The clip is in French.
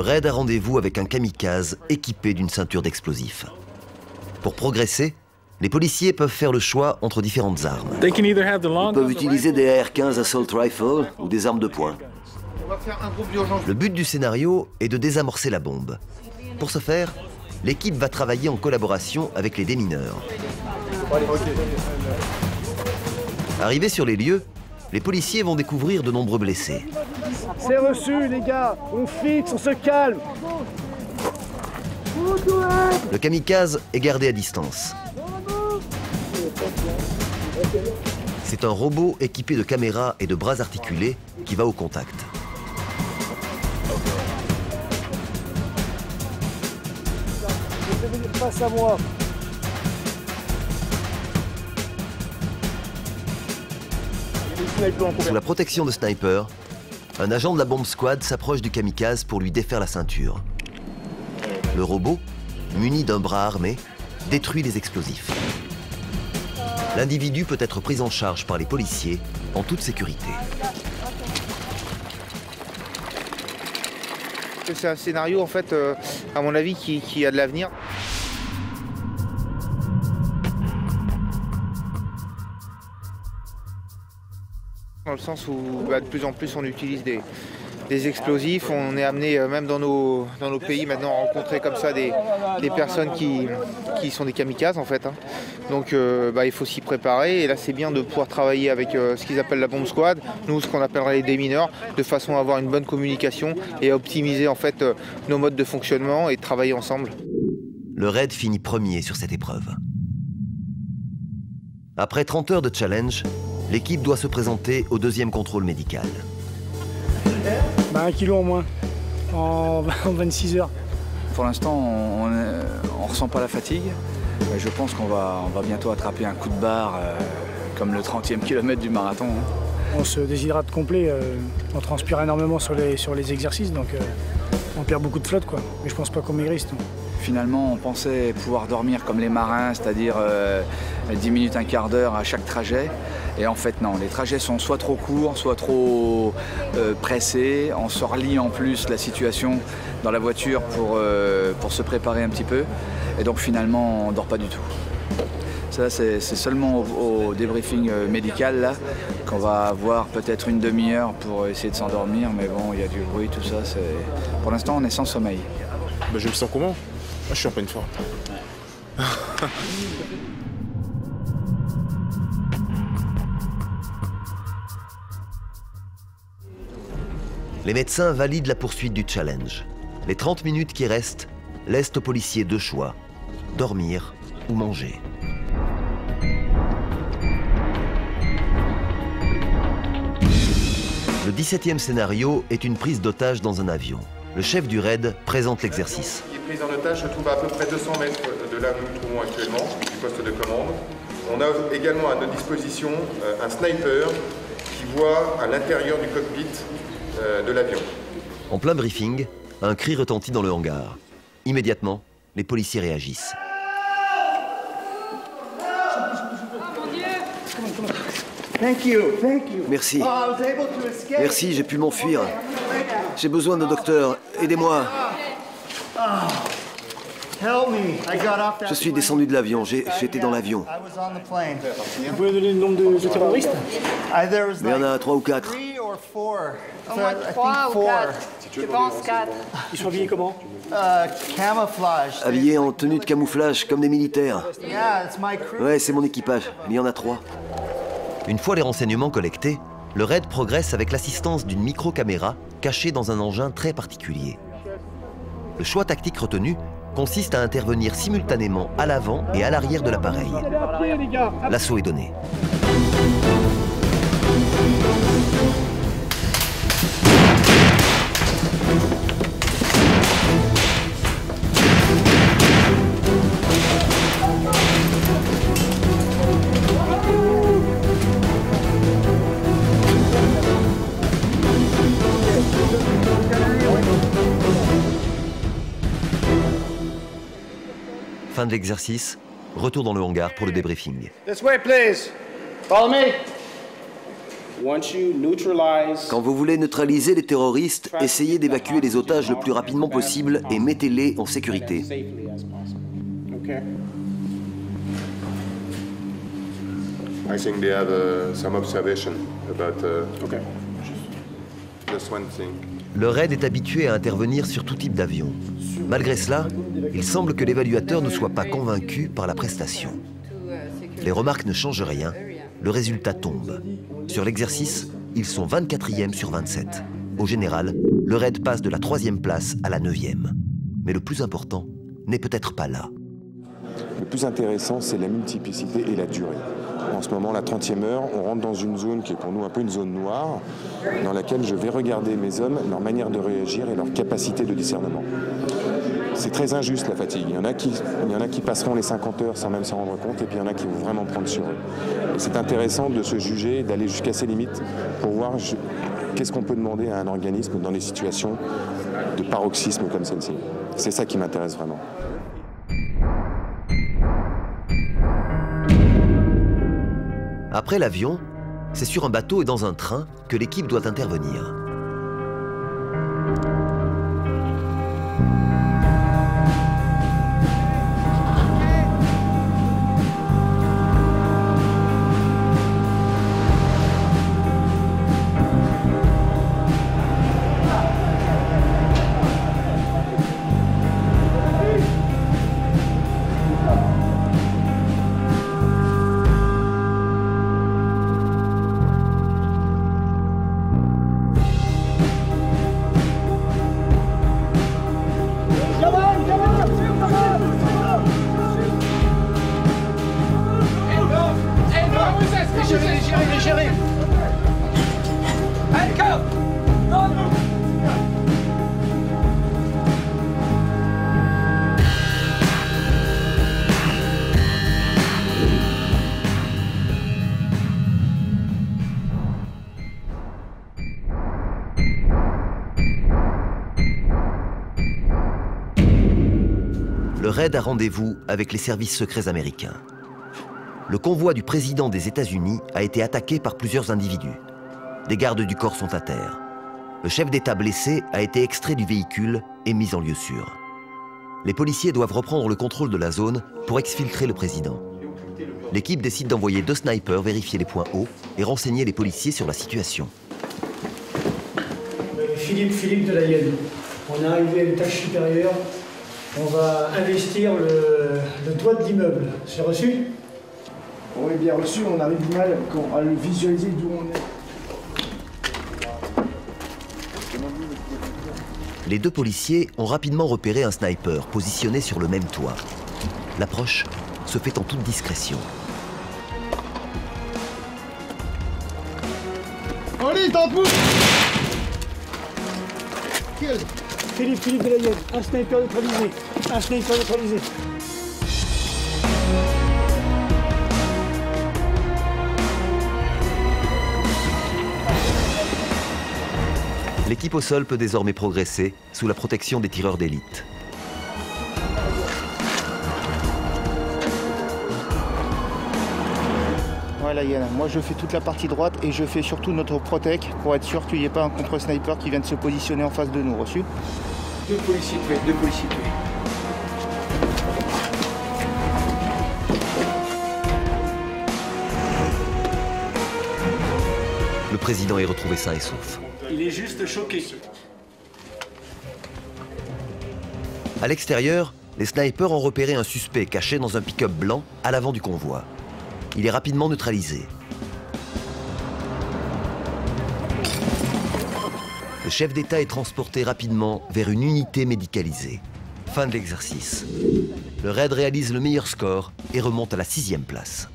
raid a rendez-vous avec un kamikaze équipé d'une ceinture d'explosifs. Pour progresser, les policiers peuvent faire le choix entre différentes armes. Ils peuvent utiliser des AR-15 Assault Rifle ou des armes de poing. Le but du scénario est de désamorcer la bombe. Pour ce faire, l'équipe va travailler en collaboration avec les démineurs. Arrivés sur les lieux, les policiers vont découvrir de nombreux blessés. C'est reçu, les gars. On fixe, on se calme. Le kamikaze est gardé à distance. C'est un robot équipé de caméras et de bras articulés qui va au contact. Face à moi. Sous la protection de Sniper, un agent de la bombe squad s'approche du kamikaze pour lui défaire la ceinture. Le robot, muni d'un bras armé, détruit les explosifs. L'individu peut être pris en charge par les policiers en toute sécurité. C'est un scénario, en fait, à mon avis, qui a de l'avenir. Dans le sens où de plus en plus on utilise des explosifs, on est amené même dans nos pays maintenant à rencontrer comme ça des personnes qui sont des kamikazes en fait. Hein. Donc il faut s'y préparer et là c'est bien de pouvoir travailler avec ce qu'ils appellent la bombe squad, nous ce qu'on appellerait les démineurs, de façon à avoir une bonne communication et à optimiser en fait nos modes de fonctionnement et de travailler ensemble. Le raid finit premier sur cette épreuve. Après 30 heures de challenge, l'équipe doit se présenter au deuxième contrôle médical. 1 kilo en moins, en 26 heures. Pour l'instant, on ne ressent pas la fatigue. Je pense qu'on va bientôt attraper un coup de barre comme le 30e kilomètre du marathon. On se déshydrate complet, on transpire énormément sur les exercices, donc on perd beaucoup de flotte, quoi. Mais je pense pas qu'on maigrisse. Finalement, on pensait pouvoir dormir comme les marins, c'est-à-dire 10 minutes, un quart d'heure à chaque trajet. Et en fait, non, les trajets sont soit trop courts, soit trop pressés. On se relie en plus la situation dans la voiture pour se préparer un petit peu. Et donc finalement, on ne dort pas du tout. Ça, c'est seulement au débriefing médical là qu'on va avoir peut-être une demi-heure pour essayer de s'endormir. Mais bon, il y a du bruit, tout ça. Pour l'instant, on est sans sommeil. Je me sens comment? Je suis en pleine forme. Les médecins valident la poursuite du challenge. Les 30 minutes qui restent laissent aux policiers deux choix, dormir ou manger. Le 17e scénario est une prise d'otage dans un avion. Le chef du raid présente l'exercice. Qui est prise en otage se trouve à peu près 200 mètres de là où nous nous trouvons actuellement, du poste de commande. On a également à notre disposition un sniper qui voit à l'intérieur du cockpit de l'avion. En plein briefing, un cri retentit dans le hangar. Immédiatement, les policiers réagissent. Merci. Merci, j'ai pu m'enfuir. J'ai besoin de docteur. Aidez-moi. Je suis descendu de l'avion. J'étais dans l'avion. Vous pouvez donner le nombre de terroristes? Mais il y en a 3 ou 4. Au moins 3 ou 4. Je pense 4. Ils sont habillés comment? Habillés en tenue de camouflage, comme des militaires. Ouais, c'est mon équipage. Mais il y en a 3. Une fois les renseignements collectés, le raid progresse avec l'assistance d'une micro-caméra cachée dans un engin très particulier. Le choix tactique retenu consiste à intervenir simultanément à l'avant et à l'arrière de l'appareil. L'assaut est donné. Fin de l'exercice, retour dans le hangar pour le débriefing. This way, please. Follow me. Quand vous voulez neutraliser les terroristes, essayez d'évacuer les otages le plus rapidement possible et mettez-les en sécurité. I think they have some observation about just one thing. Le RAID est habitué à intervenir sur tout type d'avion. Malgré cela, il semble que l'évaluateur ne soit pas convaincu par la prestation. Les remarques ne changent rien, le résultat tombe. Sur l'exercice, ils sont 24e sur 27. Au général, le RAID passe de la 3e place à la 9e. Mais le plus important n'est peut-être pas là. Le plus intéressant, c'est la multiplicité et la durée. En ce moment, la 30e heure, on rentre dans une zone qui est pour nous un peu une zone noire, dans laquelle je vais regarder mes hommes, leur manière de réagir et leur capacité de discernement. C'est très injuste la fatigue. Il y en a qui passeront les 50 heures sans même s'en rendre compte, et puis il y en a qui vont vraiment prendre sur eux. Et c'est intéressant de se juger, d'aller jusqu'à ses limites pour voir qu'est-ce qu'on peut demander à un organisme dans des situations de paroxysme comme celle-ci. C'est ça qui m'intéresse vraiment. Après l'avion, c'est sur un bateau et dans un train que l'équipe doit intervenir. Le RAID a rendez-vous avec les services secrets américains. Le convoi du président des États-Unis a été attaqué par plusieurs individus. Des gardes du corps sont à terre. Le chef d'État blessé a été extrait du véhicule et mis en lieu sûr. Les policiers doivent reprendre le contrôle de la zone pour exfiltrer le président. L'équipe décide d'envoyer 2 snipers vérifier les points hauts et renseigner les policiers sur la situation. Philippe de la Yenne. On est arrivé à l'étage supérieur. On va investir le toit de l'immeuble. C'est reçu? Oui, bien reçu. On arrive du mal à le visualiser d'où on est. Les 2 policiers ont rapidement repéré un sniper positionné sur le même toit. L'approche se fait en toute discrétion. Allez, tente-vous! Philippe de la Yenne, un sniper neutralisé. Un sniper neutralisé. L'équipe au sol peut désormais progresser sous la protection des tireurs d'élite. Voilà Yann, moi je fais toute la partie droite et je fais surtout notre protec pour être sûr qu'il n'y ait pas un contre-sniper qui vienne se positionner en face de nous, reçu? 2 policiers tués, 2 policiers tués. Le président est retrouvé sain et sauf. Il est juste choqué. À l'extérieur, les snipers ont repéré un suspect caché dans un pick-up blanc à l'avant du convoi. Il est rapidement neutralisé. Le chef d'État est transporté rapidement vers une unité médicalisée. Fin de l'exercice. Le RAID réalise le meilleur score et remonte à la 6e place.